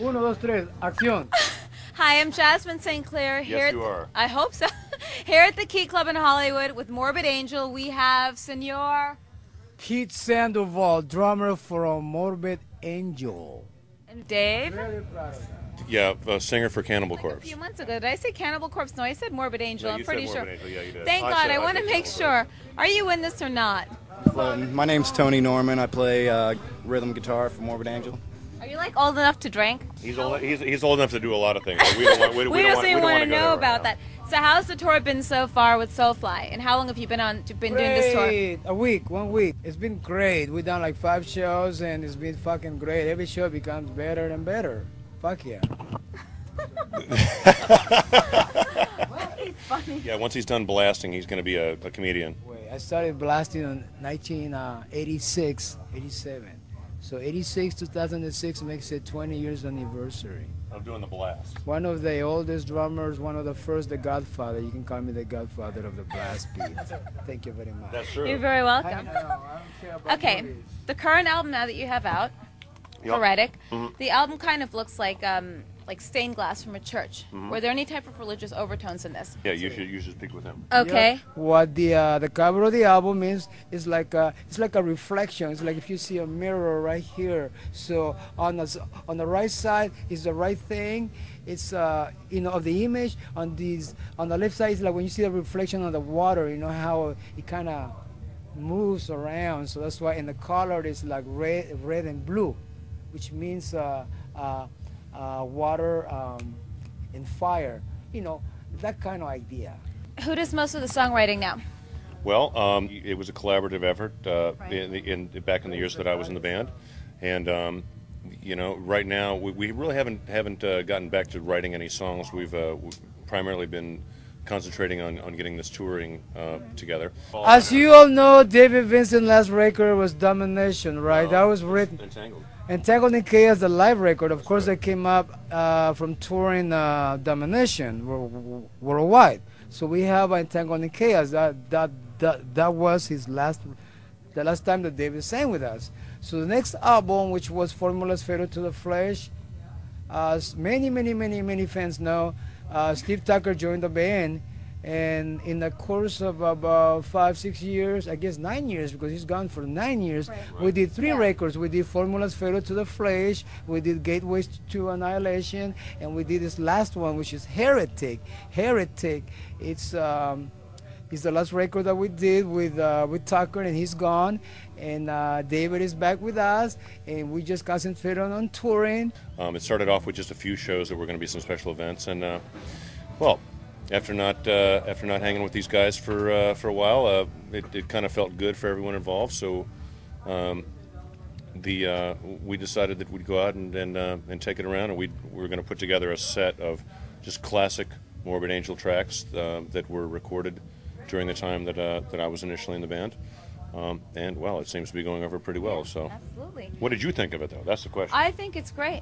Uno, dos, tres, acción. Hi, I'm Jasmine St. Clair. Yes, you are. I hope so. Here at the Key Club in Hollywood with Morbid Angel, we have Senor Pete Sandoval, drummer from Morbid Angel. and Dave. Very proud of that. Yeah, singer for Cannibal Like a Corpse. few months ago. Did I say Cannibal Corpse? No, I said Morbid Angel. No, I'm you pretty said sure. Morbid Angel. Yeah, you did. Thank God. I want to said make Cannibal sure. Are you in this or not? My name's Tony Norman. I play rhythm guitar for Morbid Angel. Are you like old enough to drink? He's old enough to do a lot of things. But we don't want. We just don't want want to know about that. So how's the tour been so far with Soulfly? And how long have you been doing this tour? Great. A week, 1 week. It's been great. We've done like 5 shows and it's been fucking great. Every show becomes better and better. Fuck yeah. Well, he's funny. Yeah, once he's done blasting, he's going to be a comedian. Wait, I started blasting in 1986, 87. So 86, 2006 makes it 20 years anniversary. I'm doing the blast. One of the oldest drummers, one of the first, the Godfather. You can call me the Godfather of the blast beat. Thank you very much. That's true. You're very I welcome. know, I don't care about Okay, movies. the current album now that you have out, Yep. Heretic, Mhm. the album kind of looks like stained glass from a church. Were there any type of religious overtones in this? Yeah, you should speak with him. Okay. Yeah. What the cover of the album is like a reflection. It's like if you see a mirror right here. So on the right side is the right thing. It's of the image. On the left side is like when you see the reflection of the water. You know how it kind of moves around. So that's why. And the color is like red and blue, which means water and fire. You know, that kind of idea. Who does most of the songwriting now? Well, it was a collaborative effort Right. back in the years that I was in the band, and right now we really haven't gotten back to writing any songs. We've primarily been concentrating on getting this touring together. As you all know, David Vincent's last record was Domination, right? That was written. Entangled. Entangled in Chaos, the live record, of course, that came up from touring Domination worldwide. So we have Entangled in Chaos. That was the last time that David sang with us. So the next album, which was Formulas Fatal to the Flesh, as many fans know, Steve Tucker joined the band, and in the course of about 5-6 years, I guess 9 years, because he's gone for 9 years, Right. we did 3 records. We did Formulas Fatal to the Flesh, we did Gateways to Annihilation, and we did this last one, which is Heretic. Heretic, it's the last record that we did with Tucker, and he's gone, and David is back with us, and we just concentrated on touring. It started off with just a few shows that were going to be some special events, and after not hanging with these guys for a while, it kind of felt good for everyone involved. So we decided that we'd go out and take it around, and we were going to put together a set of just classic Morbid Angel tracks that were recorded during the time that I was initially in the band. And well, it seems to be going over pretty well. So, Absolutely. what did you think of it, though? That's the question. I think it's great.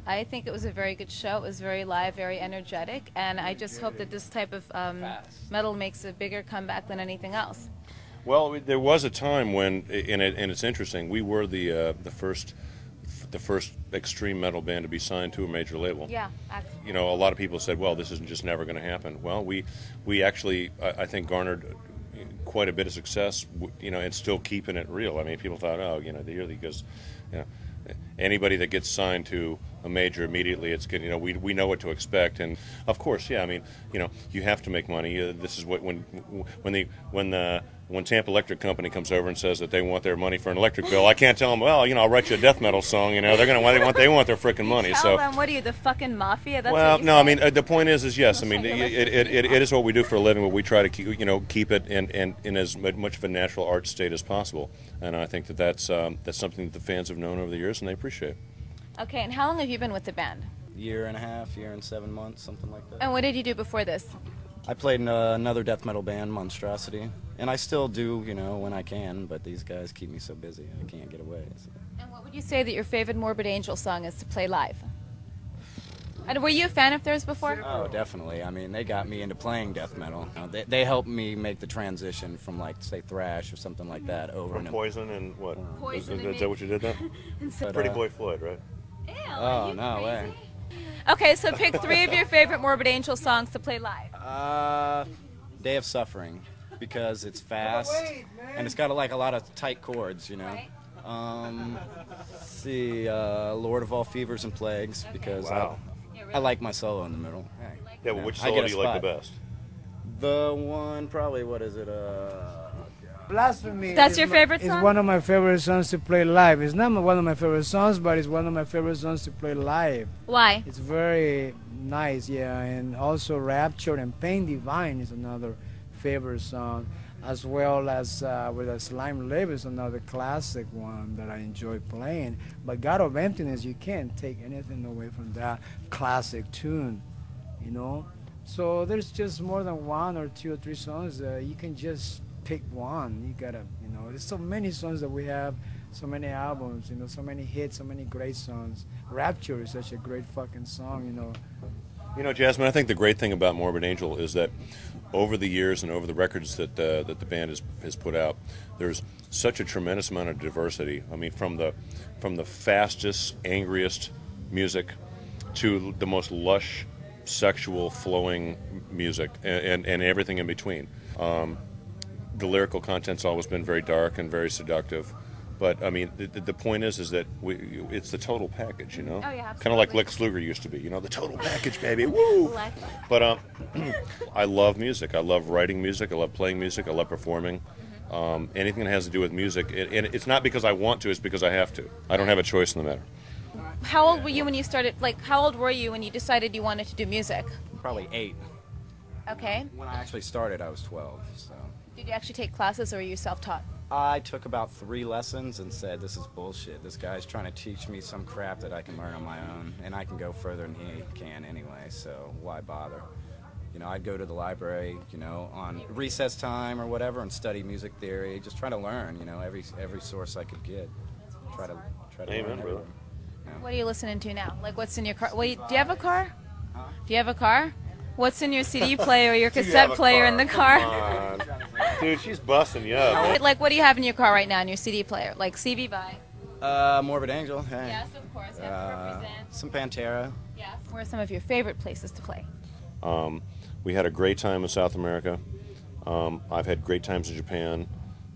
I think it was a very good show. It was very live, very energetic, and I just hope that this type of metal makes a bigger comeback than anything else. Well, there was a time when, and it's interesting, we were the first extreme metal band to be signed to a major label. Yeah, actually. You know, a lot of people said, well, this isn't just never going to happen. Well, we actually, I think, garnered quite a bit of success, and still keeping it real. I mean, people thought, oh, because, anybody that gets signed to a major immediately, it's good. We know what to expect, and of course, yeah. I mean, you have to make money. This is what when Tampa Electric Company comes over and says that they want their money for an electric bill, I can't tell them, well, I'll write you a death metal song. They're gonna they want their freaking money. Tell So them, what are you, the fucking mafia? That's well, what you no, say? I mean the point is yes. I mean it is what we do for a living, but we try to keep it in as much of a natural art state as possible, and I think that's something that the fans have known over the years, and they appreciate. Okay, and how long have you been with the band? Year and a half, year and 7 months, something like that. And what did you do before this? I played in another death metal band, Monstrosity, and I still do, when I can, but these guys keep me so busy, I can't get away. So. And what would you say that your favorite Morbid Angel song is to play live? And were you a fan of theirs before? Oh, definitely. I mean, they got me into playing death metal. They helped me make the transition from, say, thrash or something like that over From into Poison and what? Poison Is and that what you did then? And so- Pretty Boy Floyd, right? Ew. Oh, no way. Okay, so pick 3 of your favorite Morbid Angel songs to play live. Day of Suffering, because it's fast and it's got like a lot of tight chords, you know. Right. Let's see, Lord of All Fevers and Plagues, because Wow. I like my solo in the middle. Yeah, but which I solo get a do you like the spot. best? The one, probably, what is it? Blasphemy. That's is your my- favorite It's song? one of my favorite songs to play live. It's not one of my favorite songs, but it's one of my favorite songs to play live. Why? It's very nice, yeah. And also Rapture and Pain Divine is another favorite song, as well as with a Slime Lib is another classic one that I enjoy playing. But God of Emptiness, you can't take anything away from that classic tune, you know. So there's just more than 1 or 2 or 3 songs. You can just pick one. You gotta, you know, there's so many songs that we have, so many albums, you know, so many hits, so many great songs. Rapture is such a great fucking song, you know. You know, Jasmine, I think the great thing about Morbid Angel is that over the years and over the records that the band has put out, there's such a tremendous amount of diversity. I mean, from the fastest, angriest music to the most lush, sexual, flowing music, and everything in between. The lyrical content's always been very dark and very seductive. But, I mean, the point is that it's the total package, you know? Oh, yeah, Kind of like absolutely. Lex Luger used to be, you know, the total package, baby, woo! But I love music. I love writing music. I love playing music. I love performing. Anything that has to do with music. And it's not because I want to, it's because I have to. I don't have a choice in the matter. How old were you when you started, like, how old were you when you decided you wanted to do music? Probably 8. Okay. When I actually started, I was 12, so. Did you actually take classes or were you self-taught? I took about 3 lessons and said, this is bullshit. This guy's trying to teach me some crap that I can learn on my own, and I can go further than he can anyway, so why bother? You know, I'd go to the library, you know, on recess time or whatever and study music theory, just try to learn, you know, every source I could get. Try to Amen, learn brother. everything. What are you listening to now? Like, what's in your car? Wait, do you have a car? Do you have a car? What's in your CD player or your cassette player in the car? Dude, she's busting you up. Like, what do you have in your car right now in your CD player? Like, CB by? Morbid Angel, hey. Yes, of course. You have to represent. Some Pantera. Yes. Where are some of your favorite places to play? We had a great time in South America. I've had great times in Japan.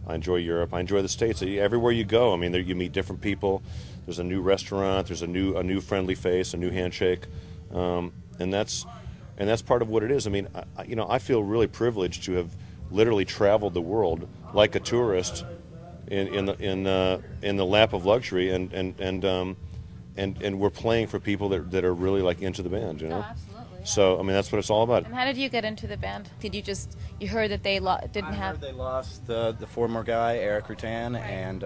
I enjoy Europe. I enjoy the States. Everywhere you go, I mean, there, you meet different people. There's a new restaurant. There's a new friendly face, a new handshake, and that's part of what it is. I mean, I feel really privileged to have literally traveled the world like a tourist in the lap of luxury, and we're playing for people that are really like into the band, you know. Oh, absolutely. Yeah. So I mean, that's what it's all about. And how did you get into the band? Did you heard that they didn't I have? heard they lost the former guy, Eric Rutan, and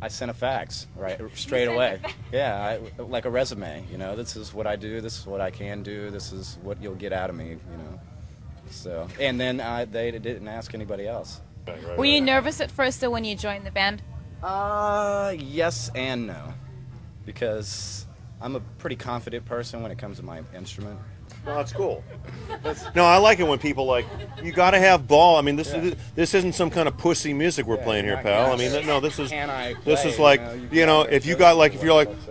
I sent a fax straight away. Yeah, like a resume. You know, this is what I do. This is what I can do. This is what you'll get out of me. You know. So, and then they didn't ask anybody else. Were you nervous at first though when you joined the band? Yes and no, because I'm a pretty confident person when it comes to my instrument. No, that's cool. No, I like it when people like, you got to have ball. I mean, this isn't some kind of pussy music we're playing here, pal. I mean, no, this is like, you know, if you're like,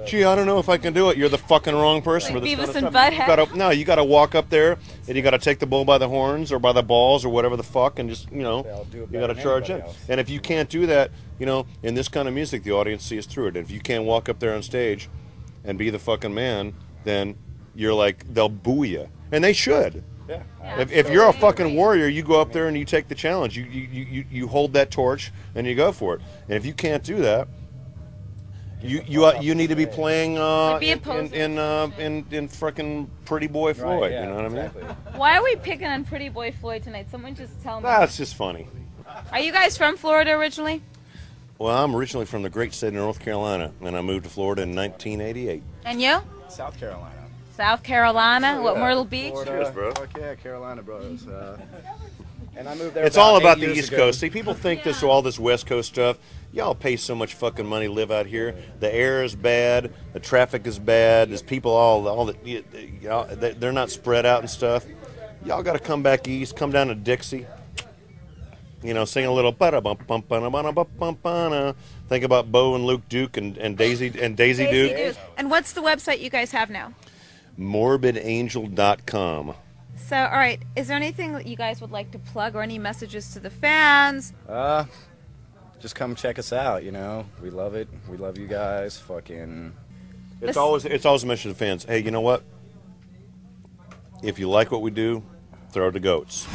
gee, I don't know if I can do it, you're the fucking wrong person Like for this Beavis kind of and stuff. Butthead. You got to walk up there and you got to take the bull by the horns or by the balls or whatever the fuck, and just, you know, I'll do it you better got to than charge in. anybody else. And if you can't do that, you know, in this kind of music, the audience sees through it. And if you can't walk up there on stage and be the fucking man, then you're like, they'll boo you. And they should. Yeah. If you're a fucking warrior, you go up there and you take the challenge. You hold that torch and you go for it. And if you can't do that, you need to be playing be a poser. in frickin' Pretty Boy Floyd. Right, yeah, you know what exactly. I mean? Why are we picking on Pretty Boy Floyd tonight? Someone just tell me. That's just funny. Are you guys from Florida originally? Well, I'm originally from the great state of North Carolina, and I moved to Florida in 1988. And you? South Carolina. South Carolina? What, Myrtle Beach? Florida. Cheers, bro. Fuck yeah, Carolina bros. And I moved there. It's all about 8 the years East ago. Coast. See, people think this all this West Coast stuff. Y'all pay so much fucking money to live out here. The air is bad. The traffic is bad. There's people all that they're not spread out and stuff. Y'all got to come back east. Come down to Dixie. You know, sing a little ba-da-bum-bum-ba-da-bum-bum-ba-da-bum-bum-ba-da. Think about Bo and Luke Duke and Daisy Duke. And what's the website you guys have now? Morbidangel.com. So, all right, is there anything that you guys would like to plug or any messages to the fans? Just come check us out, you know. We love it. We love you guys. Fucking... It's always a message to fans. Hey, you know what? If you like what we do, throw the goats.